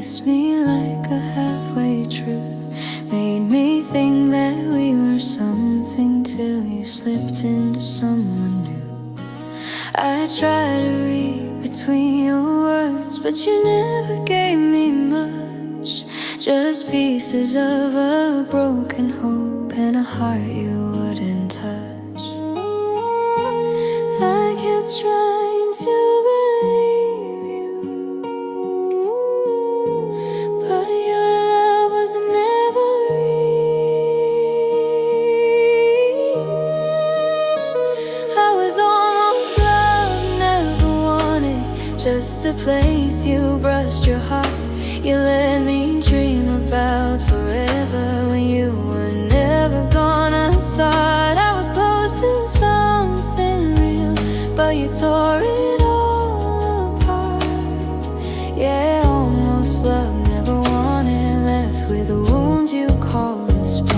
kissed me like a halfway truth, made me think that we were something till you slipped into someone new. I tried to read between your words, but you never gave me much. Just pieces of a broken hope and a heart you wouldn't touch. I kept trying to believe you, but your love was never real. I was almost loved, never wanted, just a place you brushed your heart. You let me dream about forever when you were never gonna start. I was close to something real, but you tore it all apart. Yeah, almost loved, never wanted, left with the wounds you called a spark.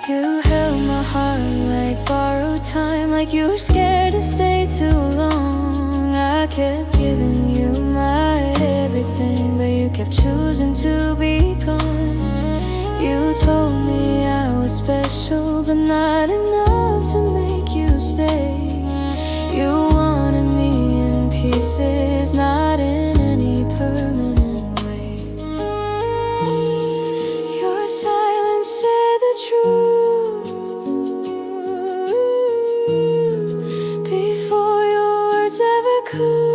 You held my heart like borrowed time, like you were scared to stay too long. I kept giving you my everything, but you kept choosing to be gone. You told me I was special, but not enough to make you stay. You wanted me in pieces, not in any permanent way. Your silence said the truth before your words ever could.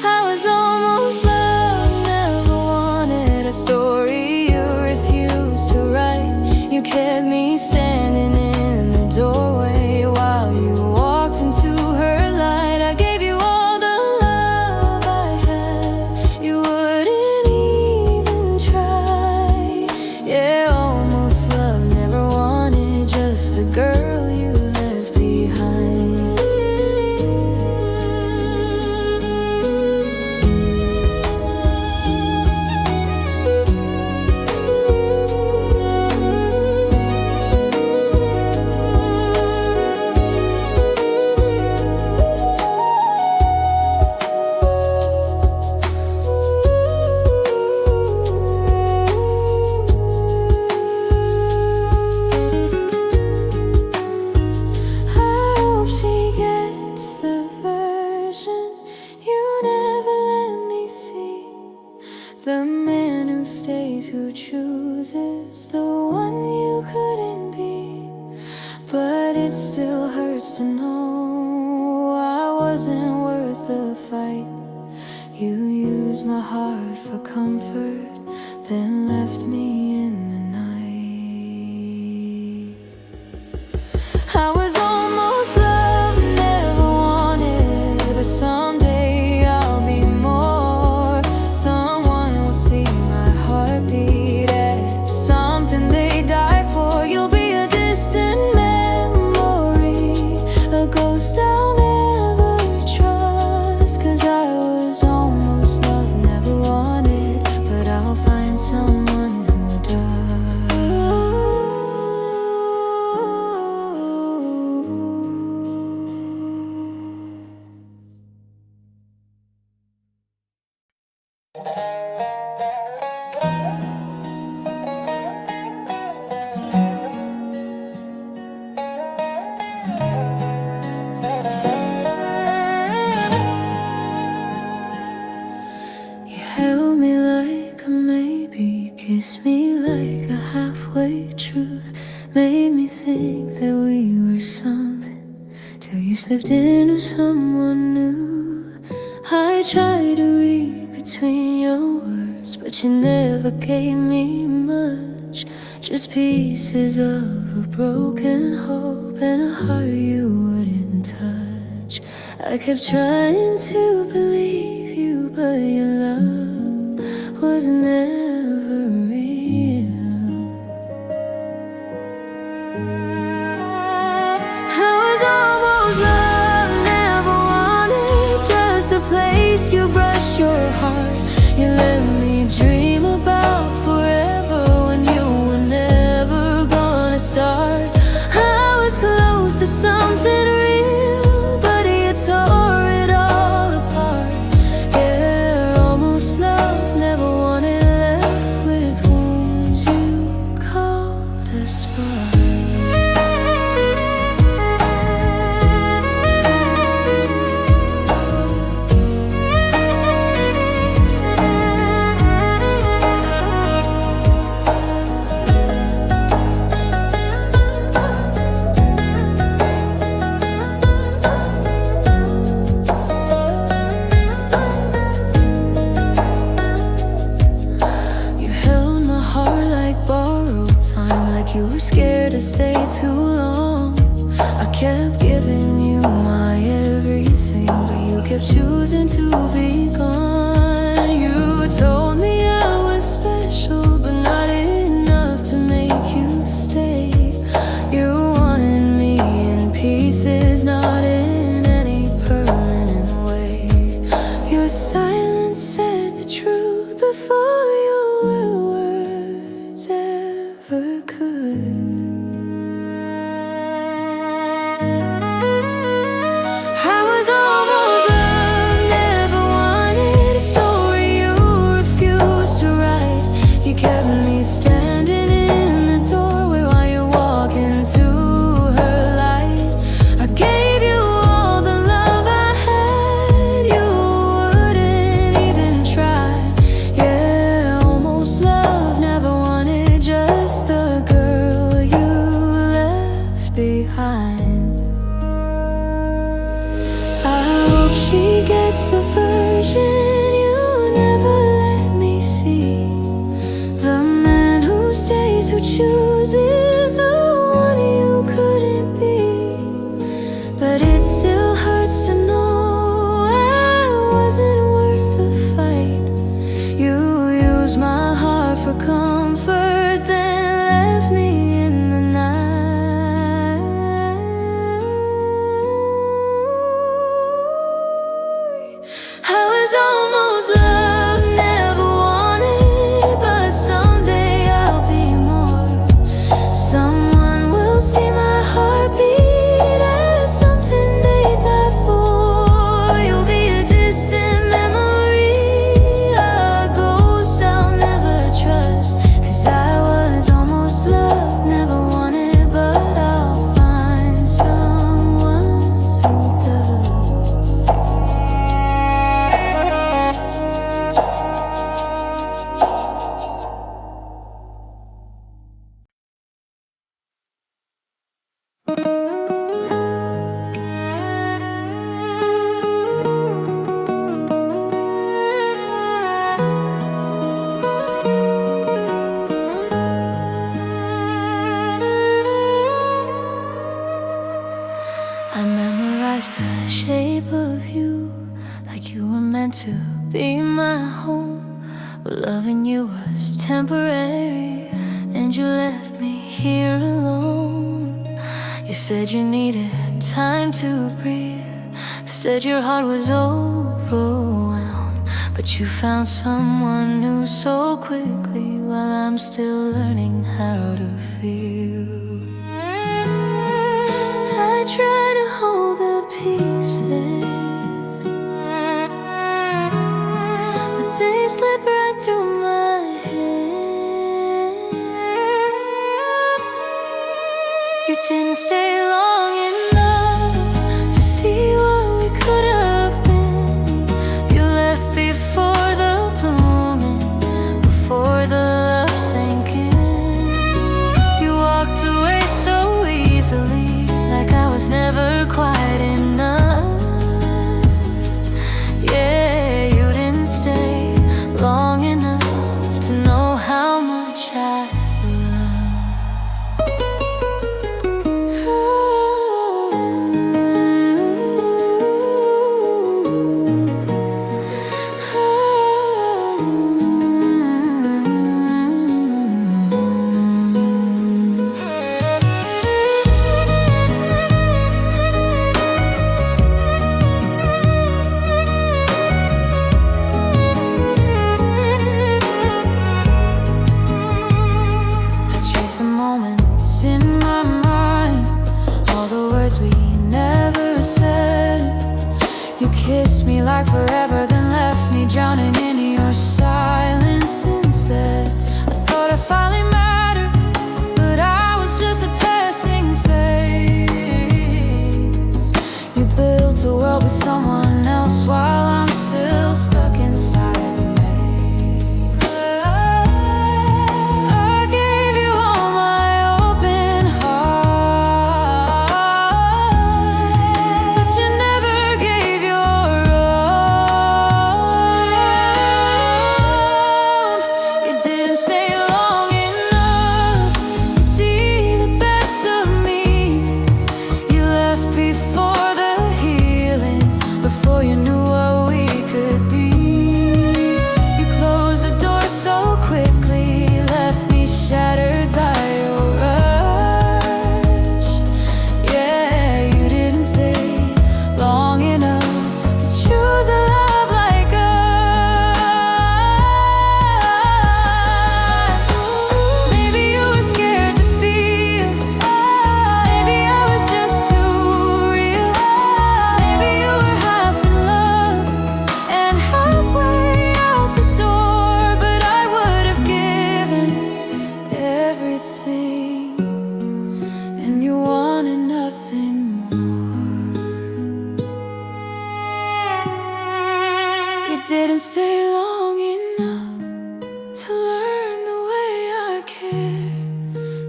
I was almost loved, never wanted, a story you refused to write. You kept me standing in the doorway while you walked into her light. I gave you all the love I had, you wouldn't even try. Yeah, almost loved, never wanted, just the girl you left behind. I hope she gets the version you never let me see. The man who stays, who chooses, the one you couldn't be. But it still hurts to know I wasn't worth the fight. You used my heart for comfort, then left me in the night. I was almost loved, never wanted, but someday I'll be more. Someone will see my heartbeat as something they die for. You'll be a distant memory, a ghost I'll never trust. 'Cause I was almost loved, never wanted, but I'll find someone who You held me like a maybe, kissed me like a halfway truth, made me think that we were something till you slipped into someone new. I tried to read between your words, but you never gave me much. Just pieces of a broken hope and a heart you wouldn't touch. I kept trying to believe you, but your love was never real. I was almost loved, never wanted, just a place you brushed your heart. You let me dream about forever when you were never gonna the spark. You were scared to stay too long. I kept giving you my everything, but you kept choosing to be gone. You told me I was special, but not enough to make you stay. You wanted me in pieces, not in any permanent way. Your silence said the truth before your words ever could. Standing in the doorway while you walk into her light. I gave you all the love I had. You wouldn't even try. Yeah, almost love, never wanted, just the girl you left behind. I hope she gets the version you never let me see. Who chooses the one you couldn't be. But it still hurts to know I wasn't worth the fight. You used my heart for comfort, then left me in the night. I was almost loved, never wanted, but someday I'll be more. Someone will see my heartbeat as something they died for. You'll be a distant memory, a ghost I'll never trust. 'Cause I was almost loved, never wanted, but I'll find someone who does. I memorized the shape of you, like you were meant to be my home. But loving you was temporary, and you left me here alone. You said you needed time to breathe, said your heart was overwhelmed. But you found someone new so quickly, while I'm still learning how to feel. I try to hold the pieces, but they slip right through my hand. You didn't stay long enough to see what we could have been. You left before the blooming, before the love sank in. You walked away so easily, like I was never quite enough. Yeah, you didn't stay long enough to know how much I kissed me like forever, then left me drowning in your silence instead. I thought I finally mattered, but I was stay long enough to learn the way I care,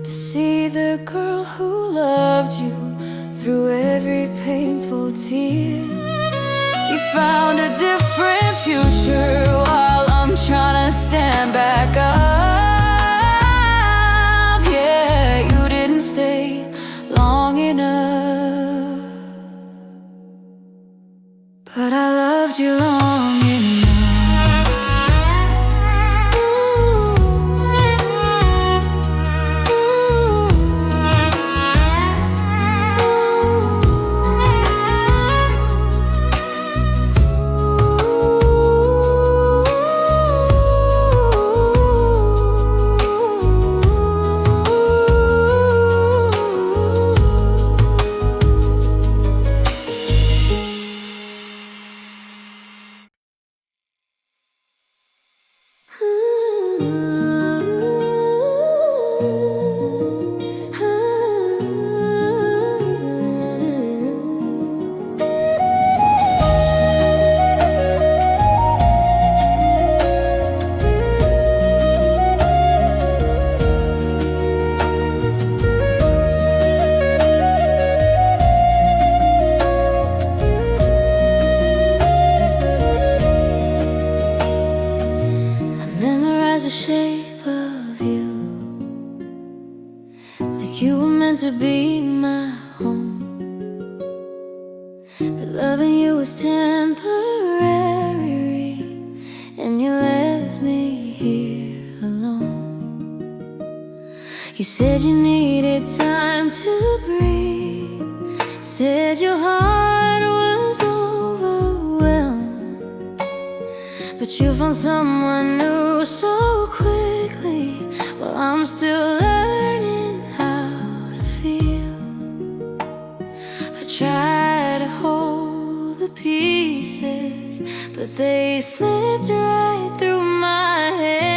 to see the girl who loved you through every painful tear. You found a different future while I'm trying to stand back up. Yeah, you didn't stay long enough, but I loved you long enough. The shape of you, like you were meant to be my home. But loving you was temporary, and you left me here alone. You said you needed time to breathe, said your heart was overwhelmed, but you found someone new so quickly. Well, I'm still learning how to feel. I try to hold the pieces, but they slipped right through my hands.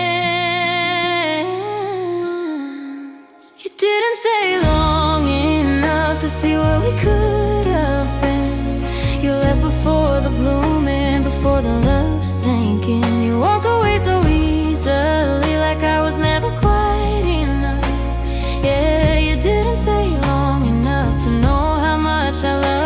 You didn't stay long enough to see what we could have been. You left before the blooming, before the love sank in. You walk away so easily, like I was never quite enough. Yeah, you didn't stay long enough to know how much I love.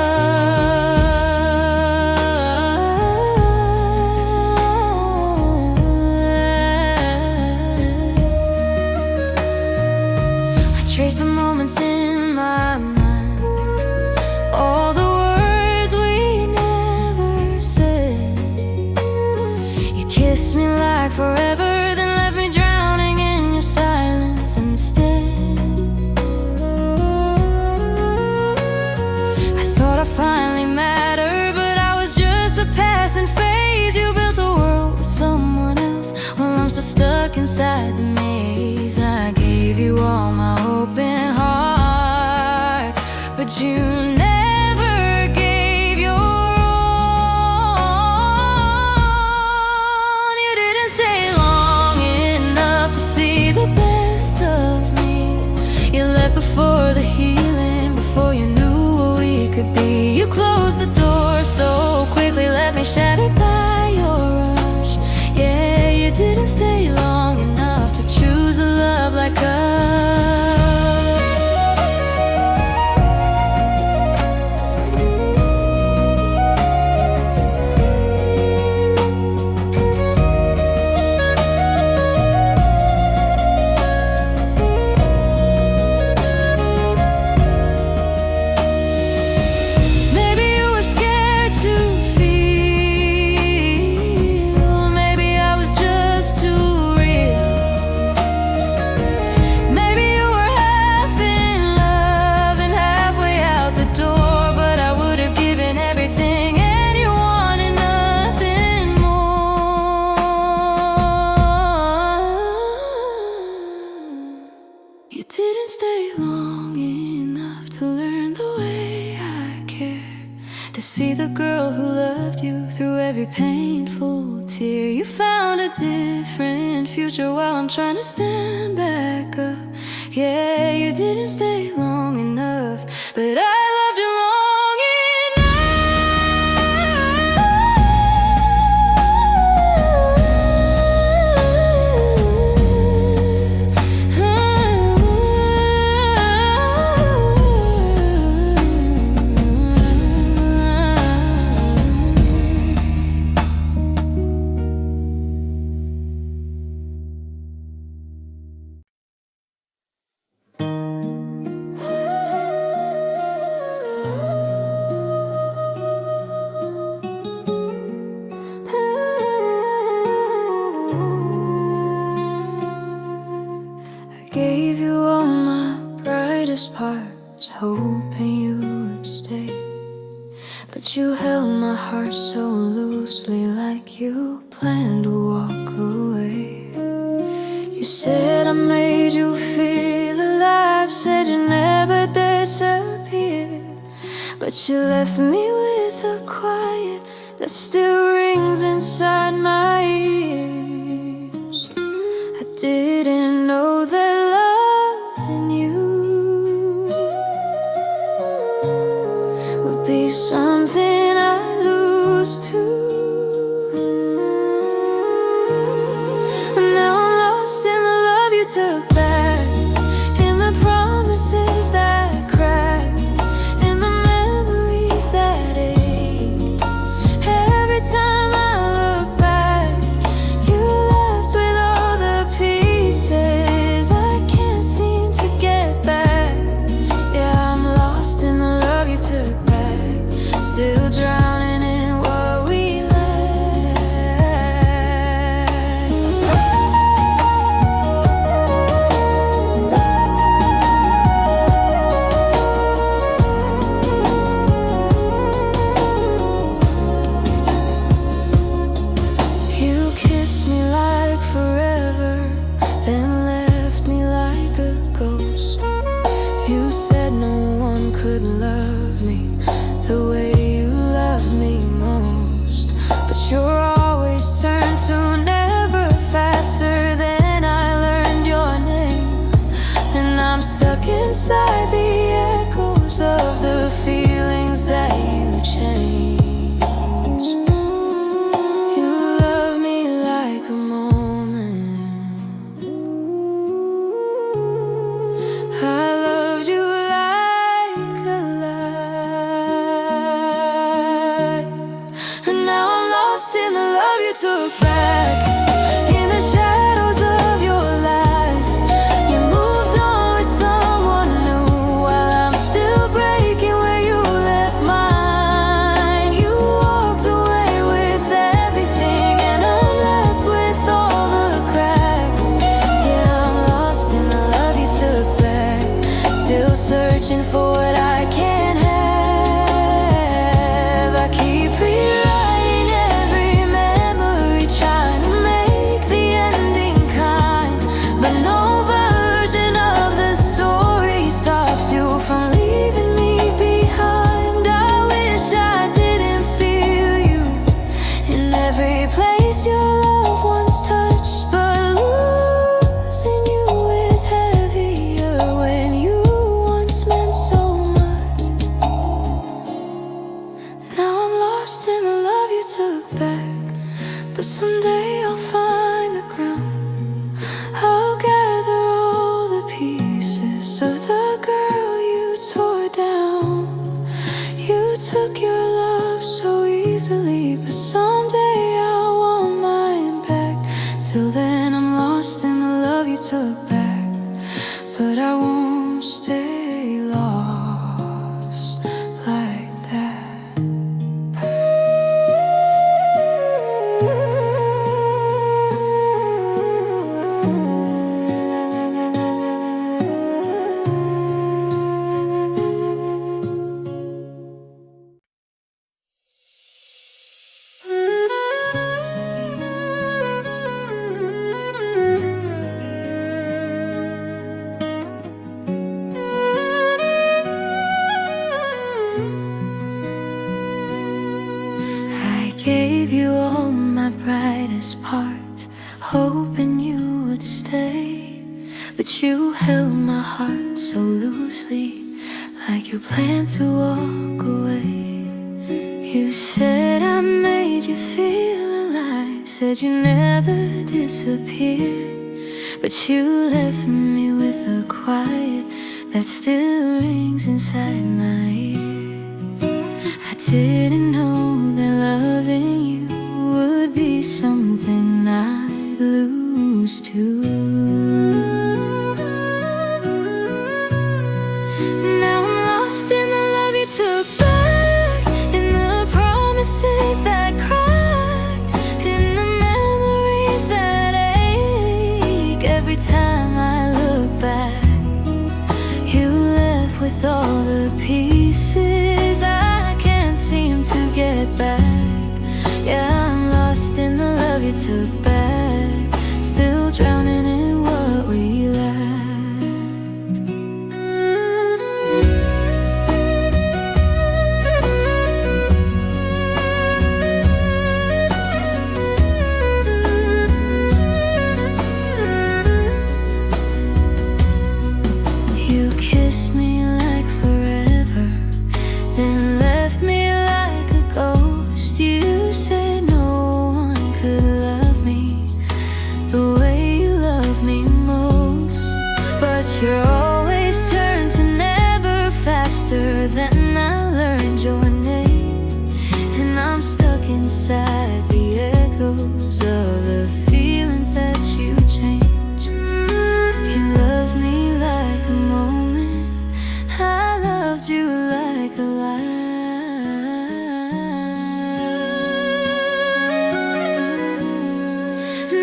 I trace the moments in my mind, all the words we never said. You kissed me like forever, then left me drowning in your silence instead. I thought I finally mattered, but I was just a passing phase. You built a world with someone else, while I'm still stuck inside the maze. I gave you all my open heart, but you never gave your all. You didn't stay long enough to see the best of me. You left before the healing, before you knew what we could be. You closed the door so quickly, left me shattered by your rush. Yeah, you didn't stay long enough to choose a love like us. Maybe you were scared to feel, maybe I was just too real. Maybe you were half in love and halfway out the door, but I would have given everything and you wanted nothing more. You didn't stay long enough to learn the way I care, to see the girl who loved you through every painful tear. You found a different future while I'm trying to stand back up. Yeah, you didn't stay long enough, but I loved you long enough. brightest parts, hoping you would stay. But you held my heart so loosely, like you planned to walk away. You said I made you feel alive, said you never disappear. But you left me with a quiet that still rings inside my ears. I didn't know that loving you would be something I lose too. And now I'm lost in the love you took back, in the promises that cracked, in the memories that ache. Every time I look back, you left with all the pieces I can't seem to get back. Yeah, I'm lost in the love you took back, still drowning in what we lack. You kissed me like forever, then left me like a ghost. You said no one could love me the way you loved me most. But you're always turned to never, faster than I learned your name. And I'm stuck inside the echoes of the feelings that you changed. You love me like a moment, I loved you like a life. And now I'm lost in the love you took back, in the shadows of your lies. You moved on with someone new, while I'm still breaking where you left mine. You walked away with everything, and I'm left with all the cracks. Yeah, I'm lost in the love you took back, still searching for what I can't have. I keep rewriting every memory, trying to make the ending kind, but no version of the story stops you from leaving me behind. I wish I didn't feel you in every place your love once touched, but losing you is heavier when you once meant so much. Now I'm lost in the love you took back, but someday I'll find the ground. I'll gather all the pieces of the girl you tore down. You took your love so easily, but someday I'll want mine back. Till then I'm lost in the love you took back, but I won't stay lost like that. I gave you all my brightest parts, hoping you would stay. But you held my heart so loosely, like you planned to walk away. You said I made you feel alive, said you never disappeared. But you left me with a quiet that still rings inside my ears. I didn't know that loving you would be something I'd lose too. Now I'm lost in the love you took back, in the promises that cracked, in the memories that ache. Every time I look back, you you took back, still drowning in what we lacked. You kissed me like forever, then left me like a ghost. You said no one could love me the way you love me most. But you're always turned to never, faster than I learned your name. And I'm stuck inside the echoes of the feelings that you changed. You loved me like a moment, I loved you like a lie.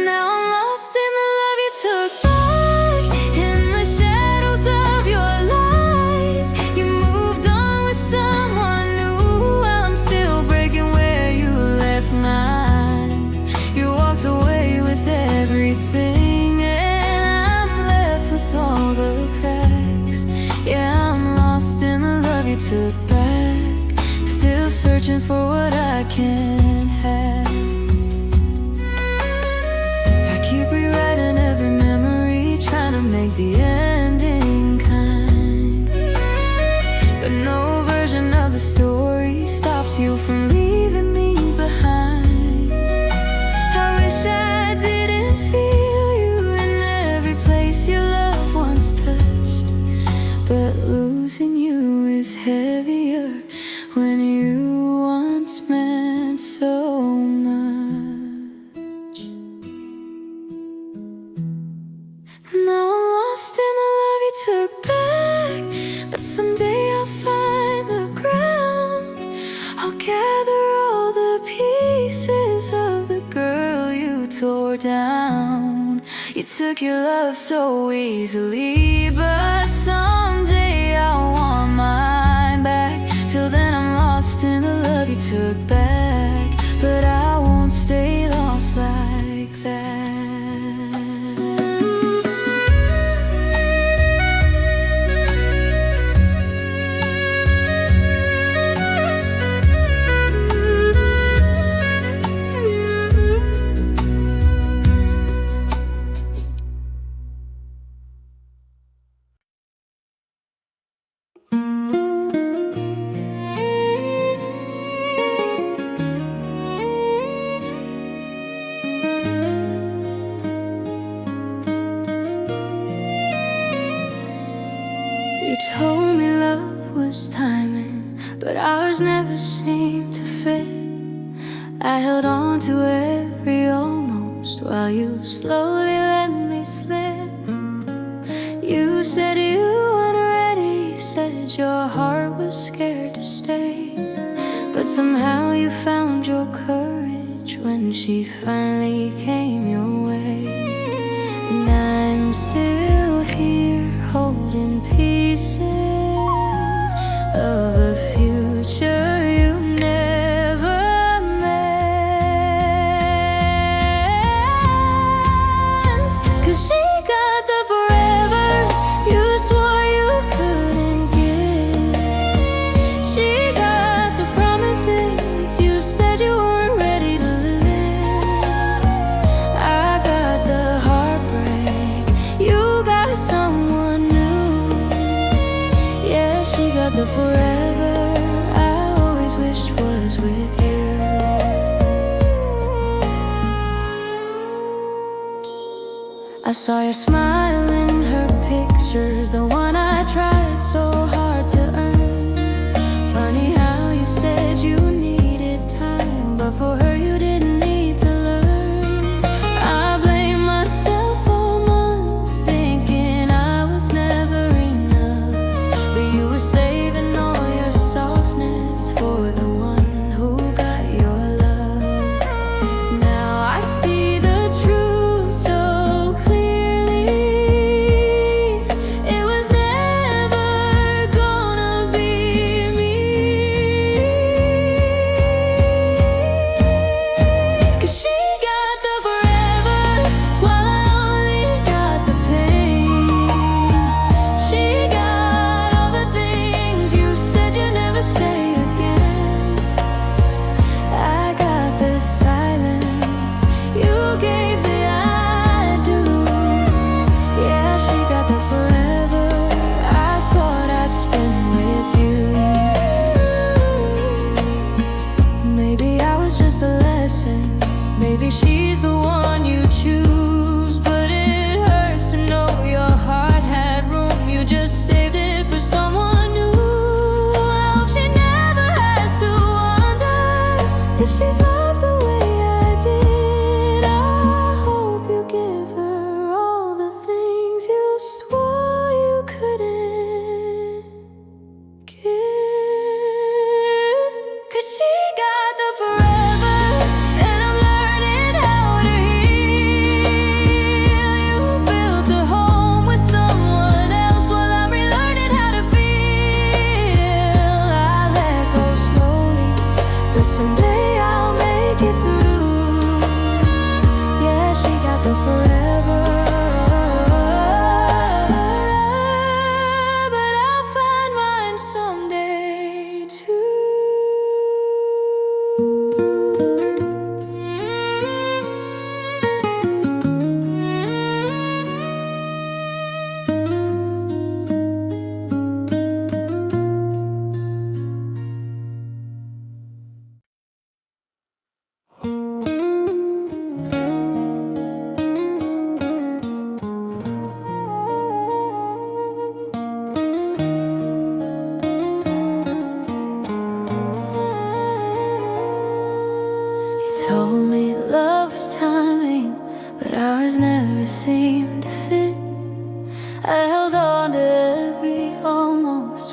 Now I'm lost in the love you took back, in the shadows of your lies. You moved on with someone new, while I'm still breaking where you left mine. You walked away with everything, and I'm left with all the cracks. Yeah, I'm lost in the love you took back, still searching for what I can't have. I keep rewriting every memory, trying to make the ending kind, but no version of the story stops you from leaving me behind. I wish I didn't feel you in every place your love once touched, but losing you is heavier when you once meant so much. Now I'm lost in the love you took back, but someday I'll find the ground. I'll gather all the pieces of the girl you tore down. You took your love so easily, but someday I'll want mine back. Till then I'm lost in the love you took back, but I won't stay lost like that. You told me love was timing, but ours never seemed to fit. I held on to every almost while you slowly let me slip. You said you weren't ready, said your heart was scared to stay, but somehow you found your courage when she finally came your way. And I'm still here holding pieces of a future you never meant. 'Cause she got the forever you swore you couldn't give. She got the promises you said you weren't ready to live. I got the heartbreak, you got someone new. Yeah, she got the forever I always wished was with you. I saw your smile in her pictures, the one I tried so hard to earn. Funny how you said you needed time, but for her you didn't need to learn. I blame myself for months, thinking I was never enough, but you were saving all your softness for the one who got your love. Now I see the truth so clearly. It was there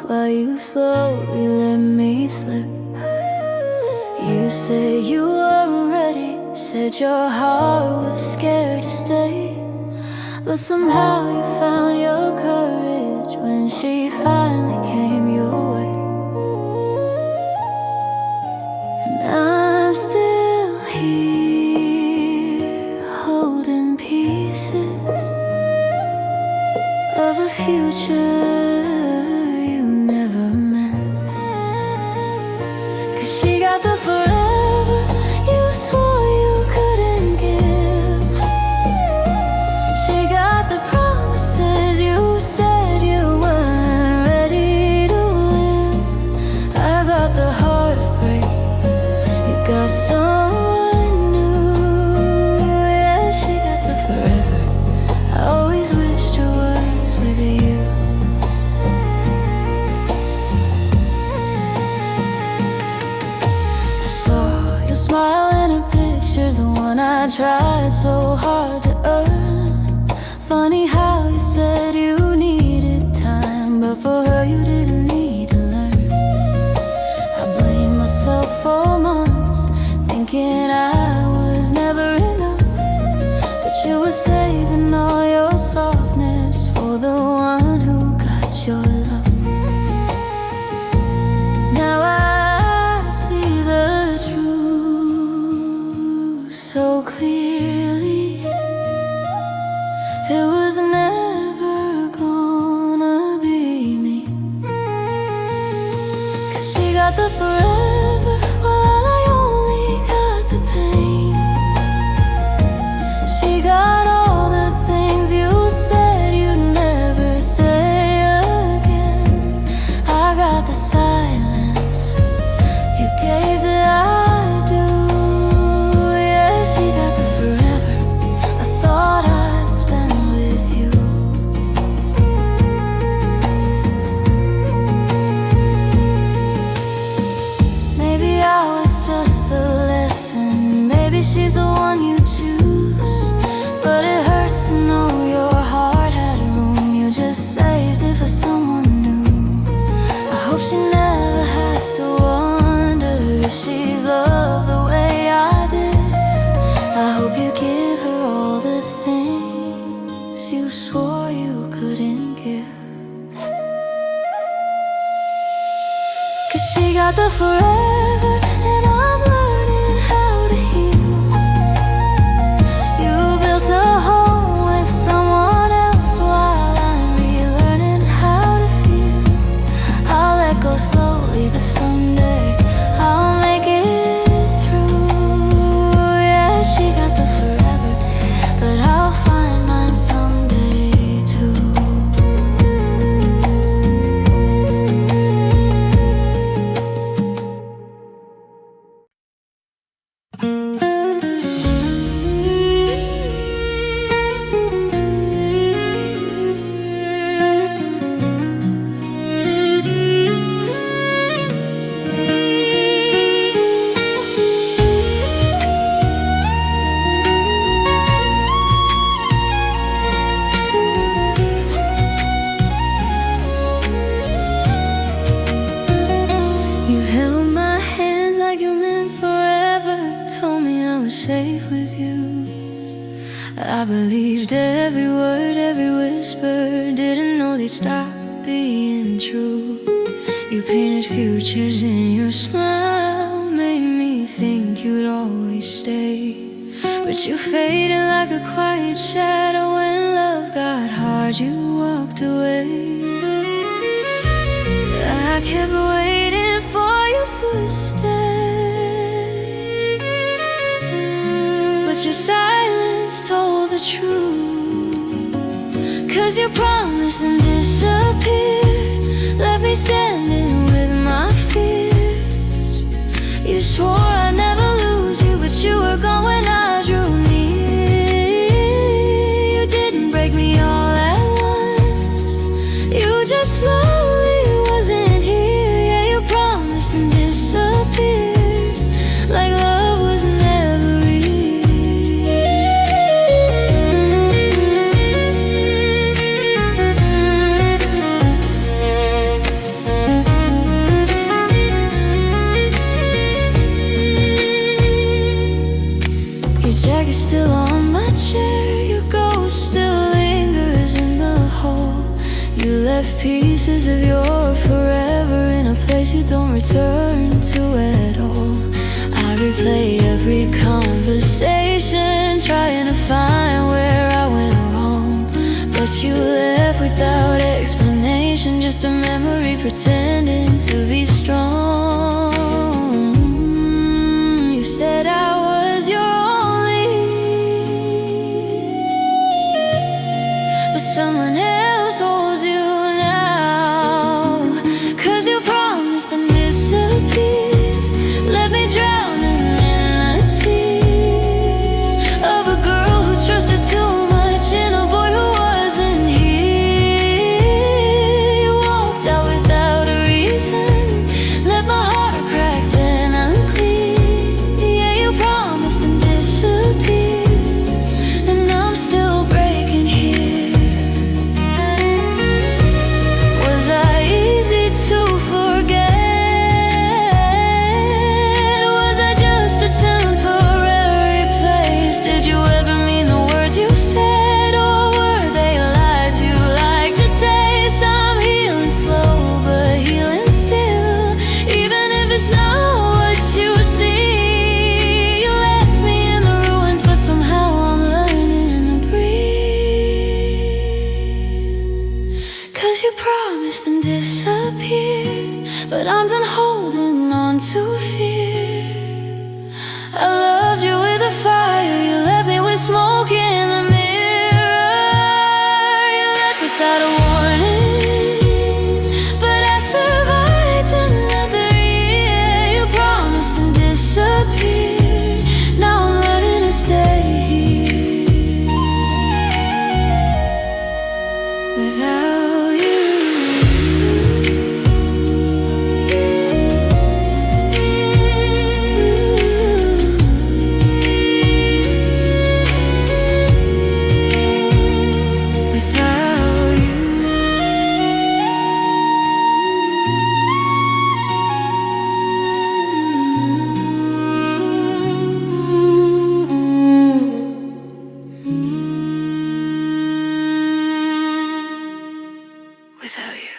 while you slowly let me slip. You said you weren't ready, said your heart was scared to stay. But somehow you found your courage when she finally came your way. And I'm still here, holding pieces of a future you never meant. 'Cause she got the forever you swore you couldn't give. She got the promises you said you weren't ready to live. I got the heartbreak, you got someone new. Yeah, she got the forever I always wished it was with you. I saw your smile in her pictures, the one I tried so hard to earn. Funny how you said you needed time, but for her you didn't need to learn. I blamed myself for months, thinking I was never enough. But you were saving all your softness for the one who got your love. Now I see the truth so clearly. It was never gonna be me. 'Cause she got the forever while I only got the pain. She got all the things you said you'd never say again. I got the silence you gave that I do. Yeah, she got the forever I thought I'd spend with you. Maybe I was just the lesson, maybe she's the one you choose. But it hurts to know your heart had room, you just saved it for someone new. I hope she never has to wonder if she's loved the way I did. I hope you give her all the things you swore you couldn't give. 'Cause she got the forever and I'm learning how to heal. You built a home with someone else while I'm relearning how to feel. I'll let go slowly, but someday I'll make it through. Yeah, she got the forever, but I'll find mine someday too. You held my hands like you meant forever, told me I was safe with you. I believed every word, every whisper, didn't know they'd stop being true. You painted futures in your smile, made me think you'd always stay. But you faded like a quiet shadow. When love got hard, you walked away. I kept waiting for your footsteps, but your silence told the truth. 'Cause you promised and disappeared, left me standing with my fears. You swore I'd never lose you, but you were gone when I drew near. You didn't break me all at once, you just slowly wasn't here. Yeah, you promised and disappeared, like love was never real. pieces of your forever in a place you don't return to at all. I replay every conversation, trying to find where I went wrong. But you left without explanation, just a memory pretending to be strong. You said I was your only, but someone else holds you now. 'Cause you promised and disappeared, let me drowning in the tears of a girl who trusted too much in a boy who wasn't here. You walked out without a reason, left my heart cracked and unclear. Yeah, you promised and disappeared, and I'm still breaking here. Was I easy to forget? Was I just a temporary place? Did you ever mean the words you said, or were they lies you like to taste? I'm healing slow, but healing still, even if it's not what you would see. You left me in the ruins, but somehow I'm learning to breathe. 'Cause you promised and disappeared, but I'm done holding on to fear. I loved you with a fire, you left me with smoke in the mirror. You left without a warning, but I survived another year. You promised and disappeared, now I'm learning to stay here without you. Without you.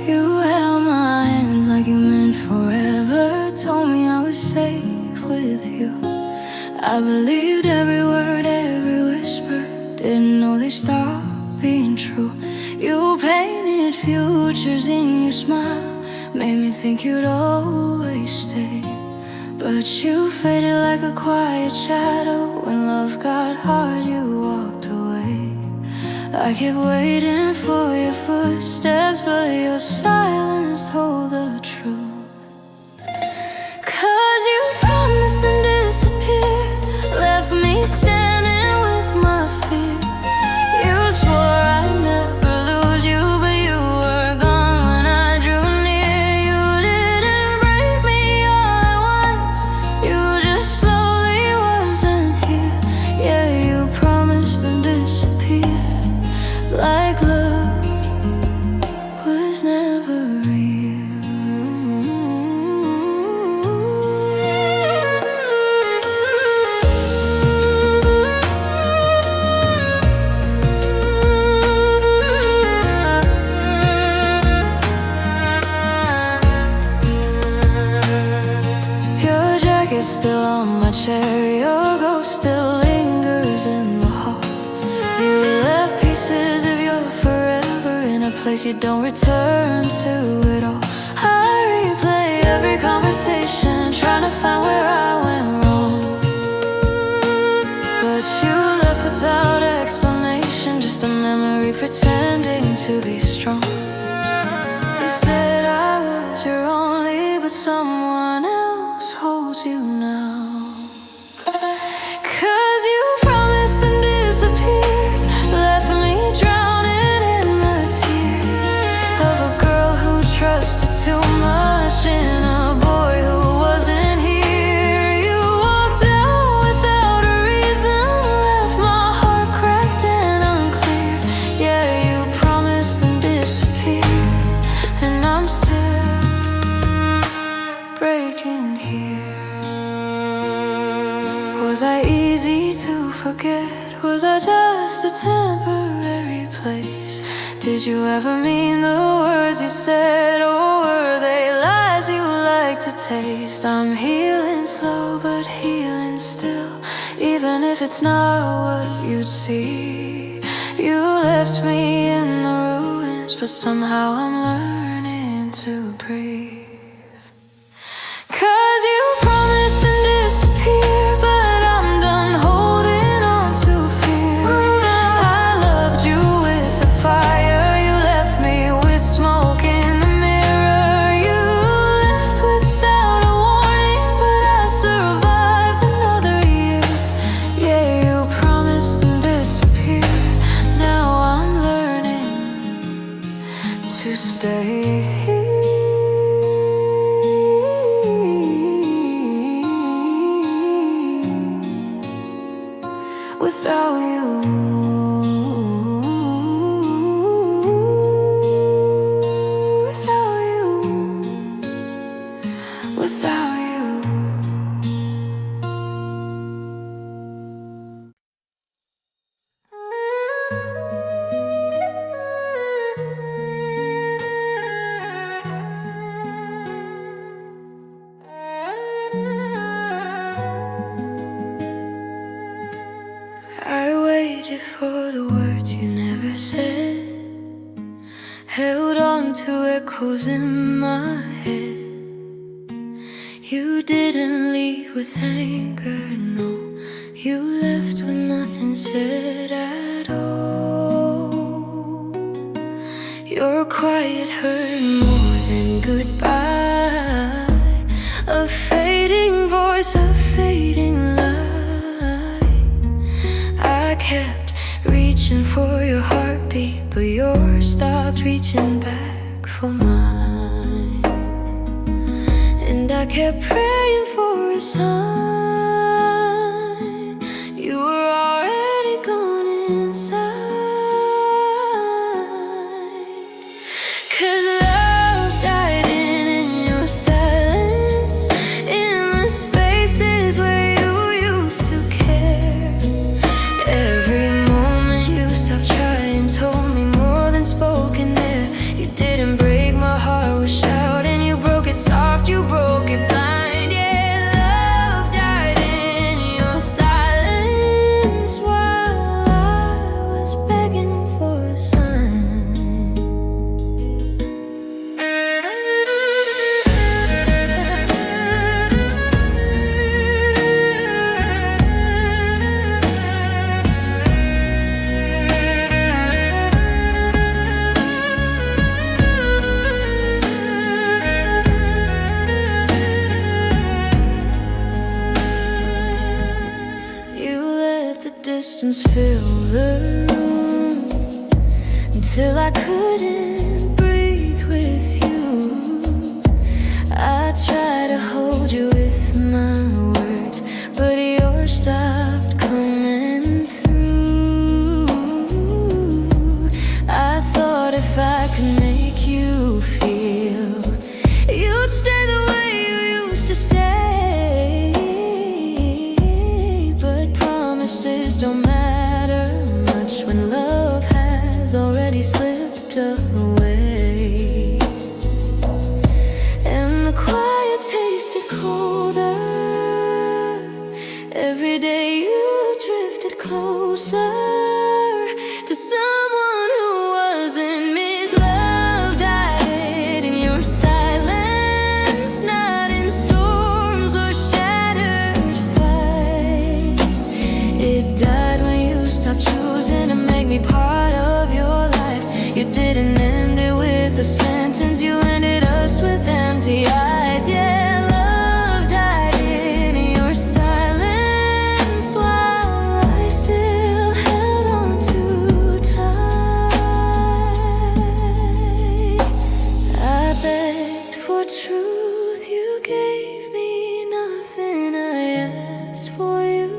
You held my hands like you meant forever, told me I was safe with you. I believed every word, every whisper, didn't know they stopped being true. You painted futures in your smile, made me think you'd always stay. But you faded like a quiet shadow. When love got hard, you walked away. I kept waiting for your footsteps, but your silence told the truth. 'Cause you promised and disappeared, left me standing with my fear. You swore I'd never lose you, but you were gone when I drew near. You didn't break me all at once, you just slowly wasn't here. Yeah, you promised and disappeared, like love was never real. Your jacket's still on my chair, your ghost still lingers in the hall. You left pieces of your forever in a place you don't return to at all. I replay every conversation, trying to find where I went wrong. But you left without explanation, just a memory pretending to be strong. You said I was your only, but someone else holds you now. 'Cause you promised and disappeared, left me drowning in the tears of a girl who trusted too much in a boy who wasn't here. You walked out without a reason, left my heart cracked and unclear. Yeah, you promised and disappeared, forget? Was I just a temporary place? Did you ever mean the words you said? Or were they lies you like to taste? I'm healing slow but healing still, even if it's not what you'd see. You left me in the ruins, but somehow I'm learning to breathe. 'Cause you promised and disappeared, but I'm done holding on to fear. I loved you with the fire, you left me with smoke in the mirror. You left without a warning, but I survived another year. Yeah, you promised and disappeared. Now I'm learning to stay here. Without you, without you, without you. I waited for the words you never said, held on to echoes in my head. You didn't leave with anger, no. You left with nothing said at all. Your quiet hurt more than goodbye, a fading voice, a fading light. I kept reaching for your heartbeat, but yours stopped reaching back for mine. And I kept praying for a sign. You were already gone inside. 'Cause love died in your silence, in the spaces where you used to care. Every moment you stopped trying told me more than spoken there. You didn't break my heart with shouting, you broke it soft, you broke it blind. Yeah, love died in your silence while I was begging for a sign. You let the distance fill the room until I couldn't breathe with you. I tried to hold you with my words, but yours stopped coming through. I thought if I could make you feel, you'd stay the way you used to stay. But promises don't matter much when love has already slipped away. And the quiet tasted colder. Every day you drifted closer to someone who wasn't me. Love died in your silence, not in storms or shattered fights. It died when you stopped choosing to make me part of your life. You didn't end it with a sentence, you ended us with empty eyes. Yeah, love died in your silence while I still held on too tight. I begged for truth, you gave me nothing. I asked for you,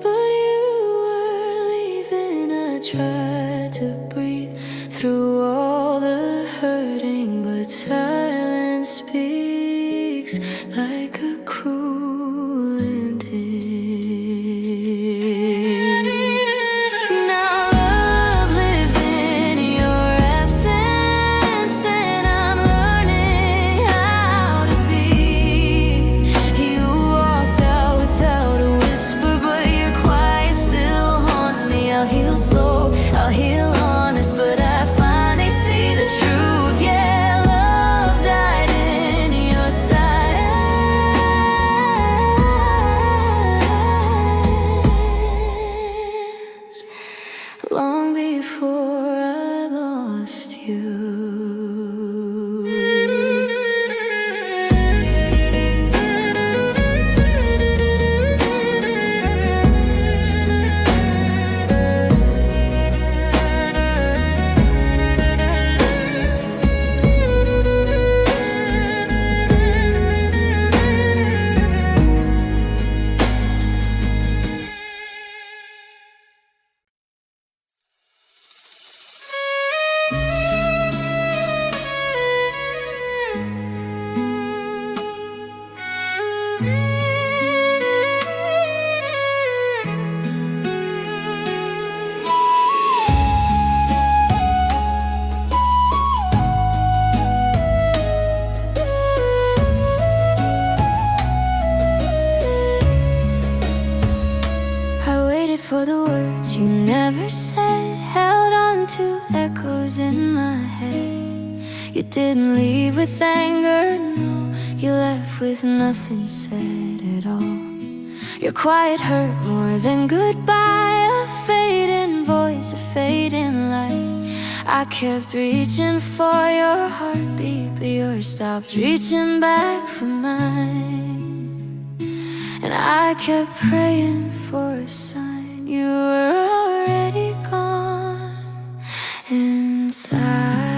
but you were leaving. I tried to breathe through all the hurting, but silence speaks like a cruel ending. You didn't leave with anger, no. You left with nothing said at all. Your quiet hurt more than goodbye, a fading voice, a fading light. I kept reaching for your heartbeat, but yours stopped reaching back for mine. And I kept praying for a sign you were already gone inside.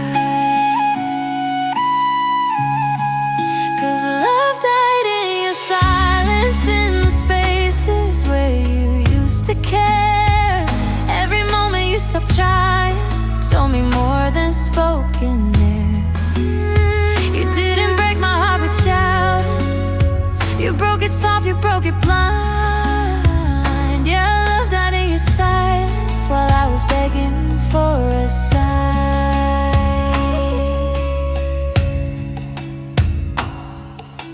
'Cause love died in your silence, in the spaces where you used to care. Every moment you stopped trying told me more than spoken there. You didn't break my heart with shouting. You broke it soft, you broke it blind. Yeah, love died in your silence while I was begging for a sign.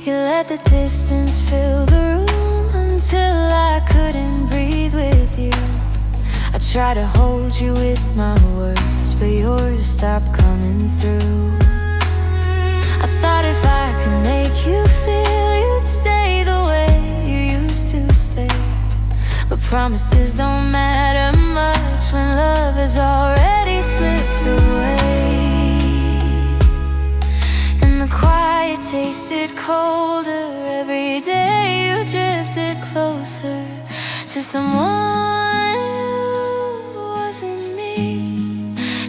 You let the distance fill the room until I couldn't breathe with you. I tried to hold you with my words, but yours stopped coming through. I thought if I could make you feel, you'd stay the way you used to stay. But promises don't matter much when love has already slipped away. And the quiet tasted colder every day you drifted closer to someone who wasn't me.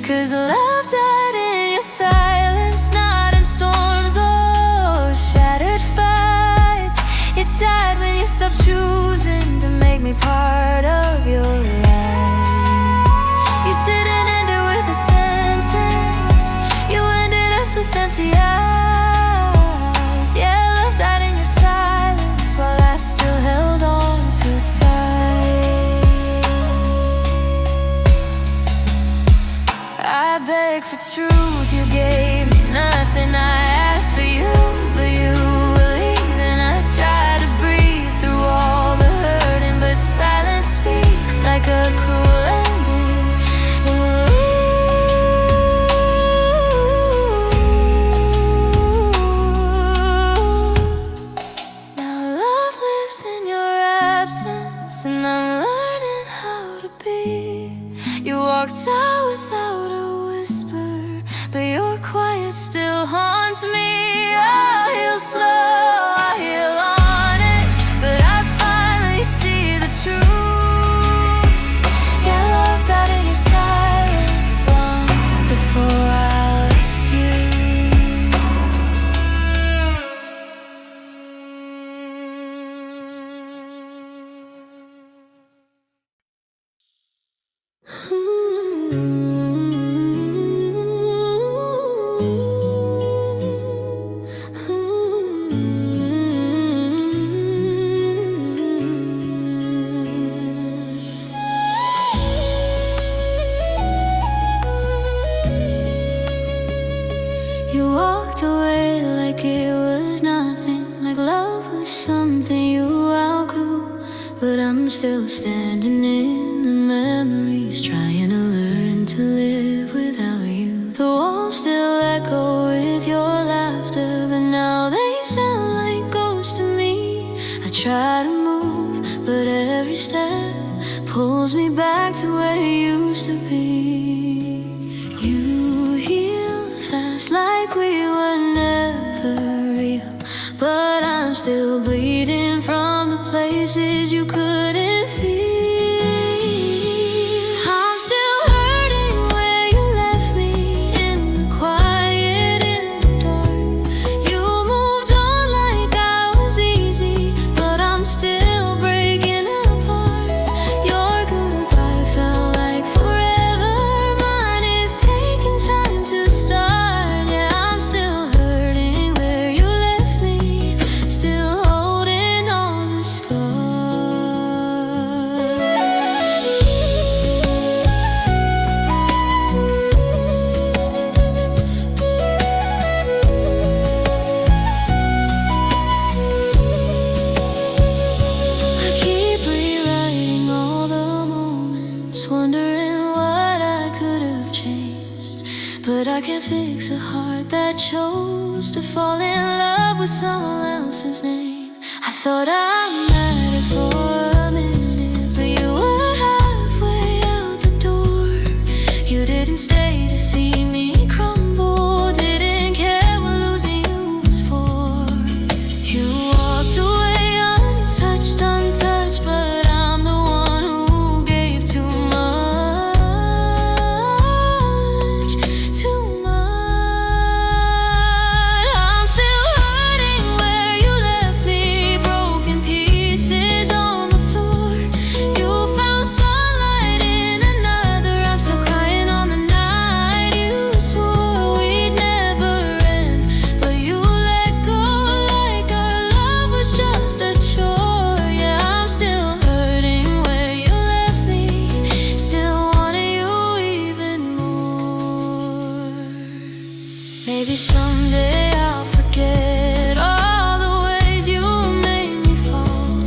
'Cause love died in your silence, not in storms or shattered fights. It died when you stopped choosing to make me part of your life. You didn't end it with a sentence, you ended us with empty eyes. Yeah, love died in your silence while I still held on too tight. I begged for truth, you gave me nothing. I asked for you, but you were leaving. I tried to breathe through all the hurting, but silence speaks like a cruel ending. Now love lives in your absence, and I'm learning how to be. You walked out without a whisper, but your quiet still haunts me. I heal slow, I heal honest, but I finally see the truth. Yeah, love died in your silence long before I lost you. You walked away like it was nothing, like love was something you outgrew. But I'm still standing in the memories, trying to learn to live without you. The walls still echo with your laughter, but now they sound like ghosts to me. I try to move, but every step pulls me back to where you used to be. You healed fast like we were never real, but I'm still bleeding from the places you couldn't feel. I'm still hurting where you left me, in the quiet, in the dark. You moved on like I was easy, but I'm still breaking apart. Your goodbye felt like forever, mine is taking time to start. Yeah, I'm still hurting where you left me, still holding all the scars. I keep rewriting all the moments, wondering what I could have changed. But I can't fix a heart heart that chose to fall in love with someone else's name. I thought I mattered for a minute, but you were halfway out the door. You didn't stay to see me crumble, didn't care what losing you was for. You walked away untouched, but I'm the one who gave too much, too much. I'm still hurting where you left me, broken pieces on the floor. You found sunlight in another, I'm still crying on the night you swore we'd never end. But you let go like our love was just a chore. Yeah, I'm still hurting where you left me, still wanting you even more. Maybe someday I'll forget all the ways you made me fall,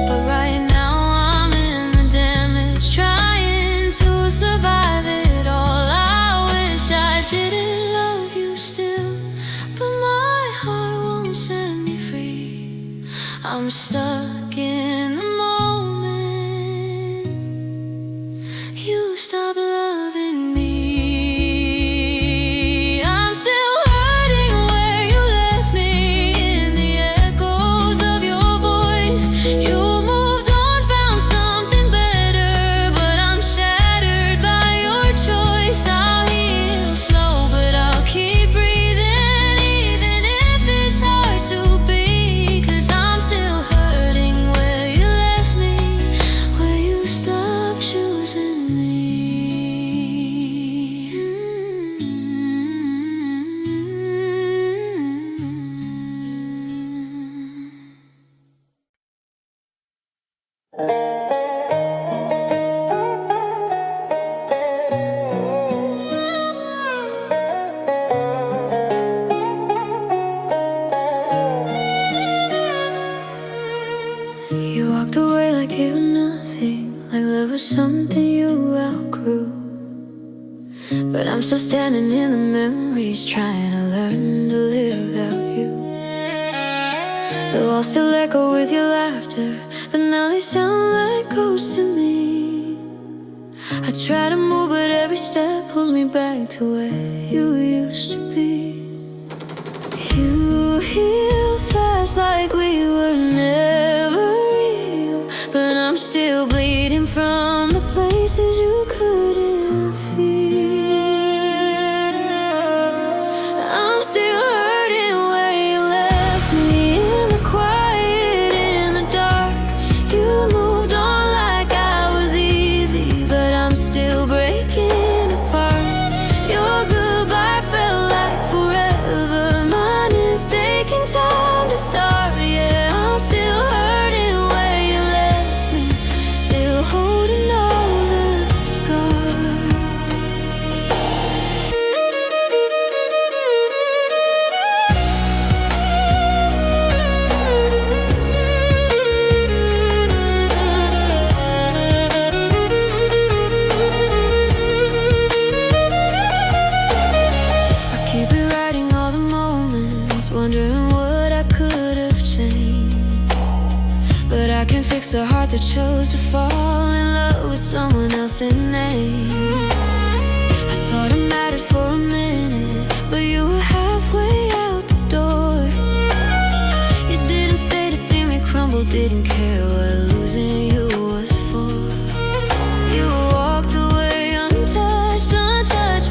but right now I'm in the damage, trying to survive it all. I wish I didn't love you still, but my heart won't set me free. I'm stuck in the moment you stop loving me. I'm still hurting where you left me, in the echoes of your voice. You moved on, found something better, but I'm shattered by your choice. I'll heal slow, but I'll keep breathing, even if it's hard to be. 'Cause I'm still hurting where you left me, where you stopped choosing me. You walked away like you were nothing, like love was something you outgrew. But I'm still standing in the memories, trying to learn to live without you. The walls still echo with your laughter, but now they sound like ghosts to me. I try to move, but every step pulls me back to where you used to be. You heal fast like we were never real, but I'm still bleeding from the places you couldn't feel. I'm still hurting where you left me, in the quiet, in the dark. You moved on like I was easy, but I'm still breaking apart. Your goodbye felt like forever, mine is taking time to start. Yeah, I'm still hurting where you left me, still holding all the scars. I keep rewriting all the moments, wondering what I could have changed. But I can't fix a heart that chose to fall in love with someone else's name. I thought I mattered for a minute, but you were halfway out the door. You didn't stay to see me crumble, didn't care what losing you was for. You walked away untouched,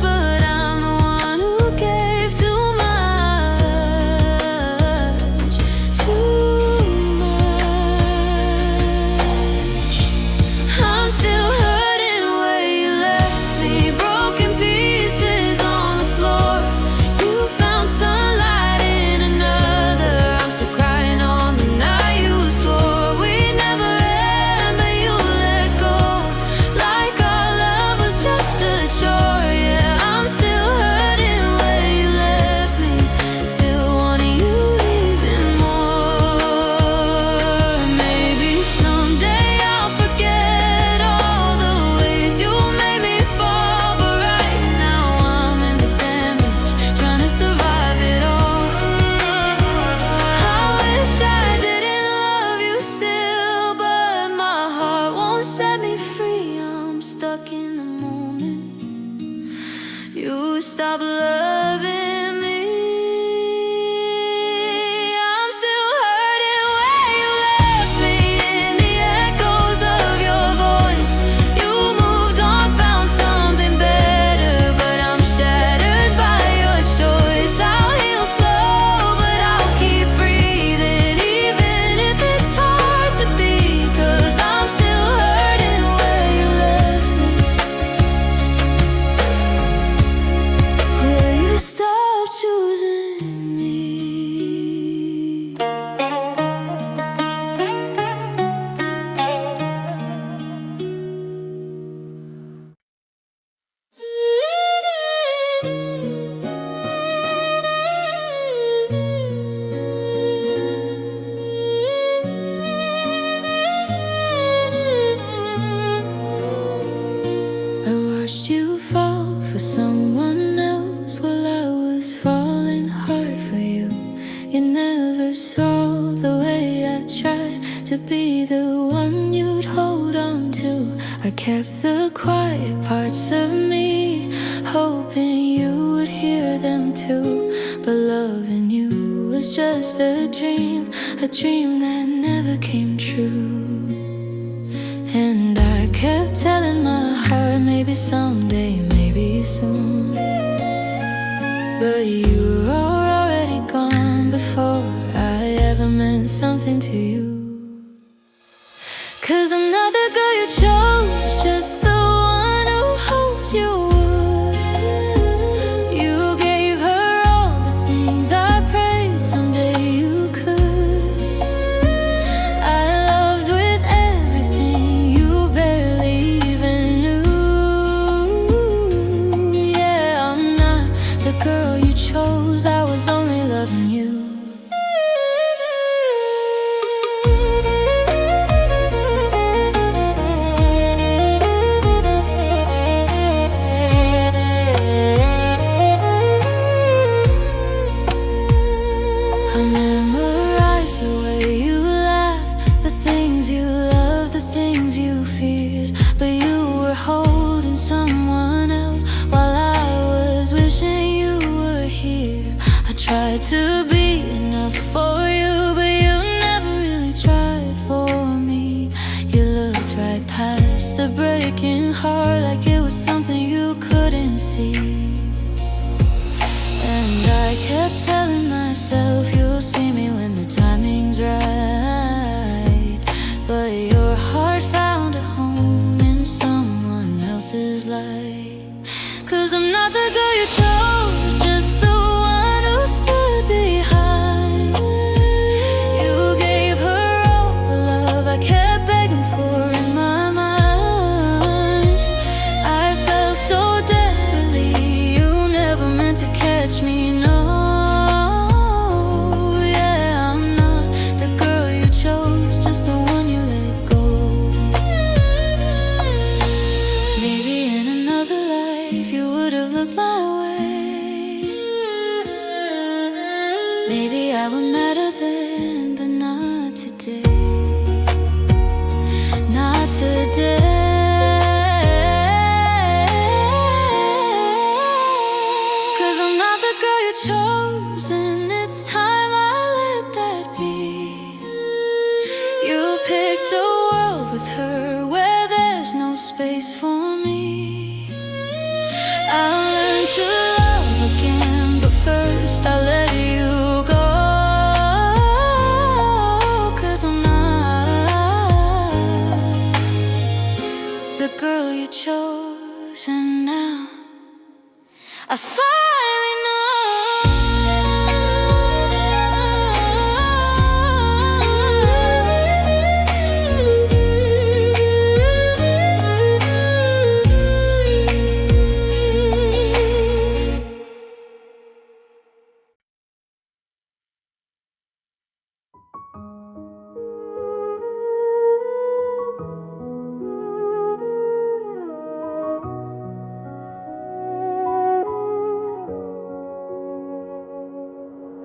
but I'm the one who gave too much, too much. I'm still hurting where you left me, broken pieces on the floor. You found sunlight in another, I'm still crying on the night you swore we'd never stop loving me. I'm still hurting where you left me, in the echoes of your voice. You moved on, found something better, but I'm shattered by your choice. I'll heal slow, but I'll keep breathing, even if it's hard to be, 'cause I'm still hurting where you left me. Will you stop choosing me? I watched you fall for someone else while I was falling hard for you. You never saw the way I tried to be the one you'd hold on to. I kept the quiet parts of me, hoping you would hear them too. But loving you was just a dream that never came true. And I kept telling my heart, maybe someday, maybe soon. But you were already gone before I ever meant something to you. 'Cause I'm not the girl you chose, just the one who hoped you would. You gave her all the things I prayed someday you could. I loved with everything you barely even knew. Yeah, I'm not the girl you chose, I was only loving you. I memorized the way you laughed, the things you loved, the things you feared. But you were holding someone else while I was wishing you were here. I tried to be enough for you, but you never really tried for me. You looked right past a breaking heart like it was something you couldn't see. And I kept telling myself, you'll see me when the timing's right. But your heart found a home in someone else's life. 'Cause I'm not the girl you chose, just the one who stood behind. You gave her all the love I kept begging for in my mind. I felt so desperately, you never meant to catch me, no. Yeah, I'm not the girl you chose, just the one you let go. Maybe in another life you would have looked my way. Maybe I would matter then, but not today. Not today. 'Cause I'm not the girl you chose, and it's time I let that be. You picked a world with her where there's no space for me. I'll learn to love again, but first I'll let you go. 'Cause I'm not the girl you chose, and now I finally know.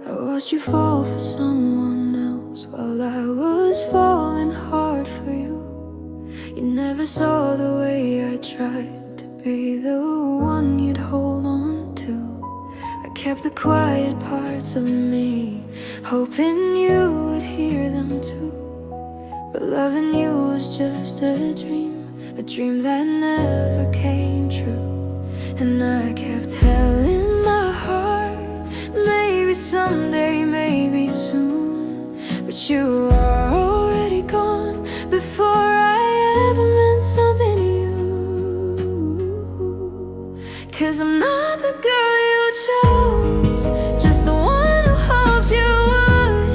I watched you fall for someone else while I was falling hard for you. You never saw the way I tried to be the one you'd hold on to. parts of me, hoping you would hear them too. But loving you was just a dream that never came true. And I kept telling my heart, maybe someday, maybe soon. But you were already gone before I ever meant something to you. 'Cause I'm not the girl you chose, just the one who hoped you would.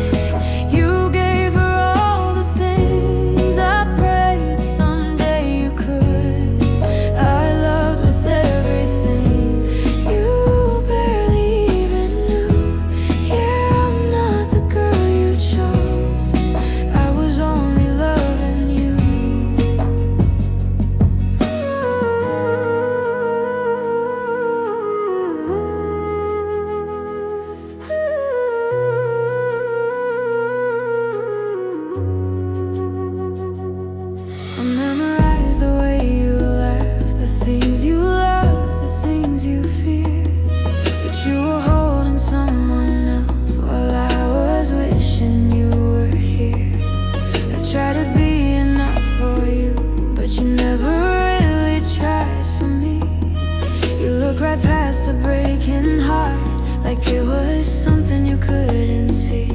You gave her all the things I prayed someday you could. I loved with everything you barely even knew. Yeah, I'm not the girl you chose, I was only loving you. I memorized the way you laughed, the things you loved, the things you feared. But you were holding someone else while I was wishing you were here. I tried to be enough for you, but you never really tried for me. You look right past a breaking heart, like it was something you couldn't see.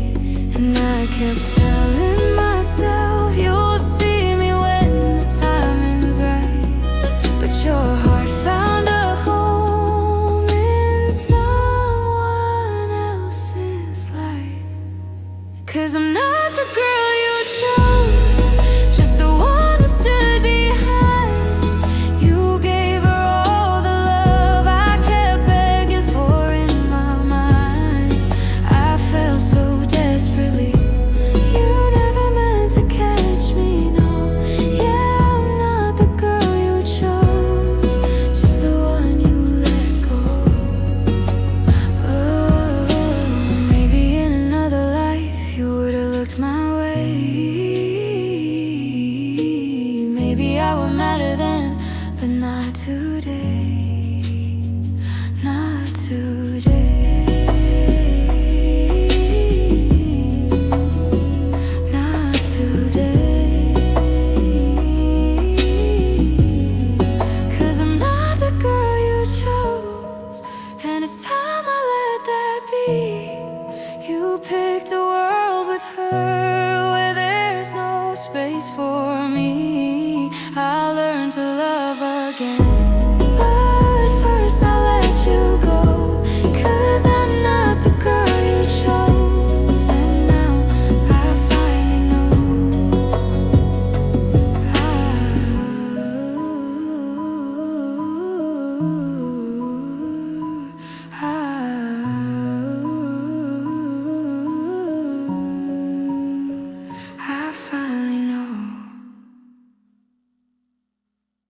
And I kept telling myself, you'll see me when the timing's right. But your heart found a home in someone else's life. 'Cause I'm not the girl you chose, just the one who stood behind. You gave her all the love I kept begging for in my mind. I felt so desperately, you never meant to catch me, no. Yeah, I'm not the girl you chose, just the one you let go. Oh, maybe in another life you would've looked my way. Maybe I would matter then, but not today. Not today. Not today. 'Cause I'm not the girl you chose, and it's time I let that be. You picked a world with her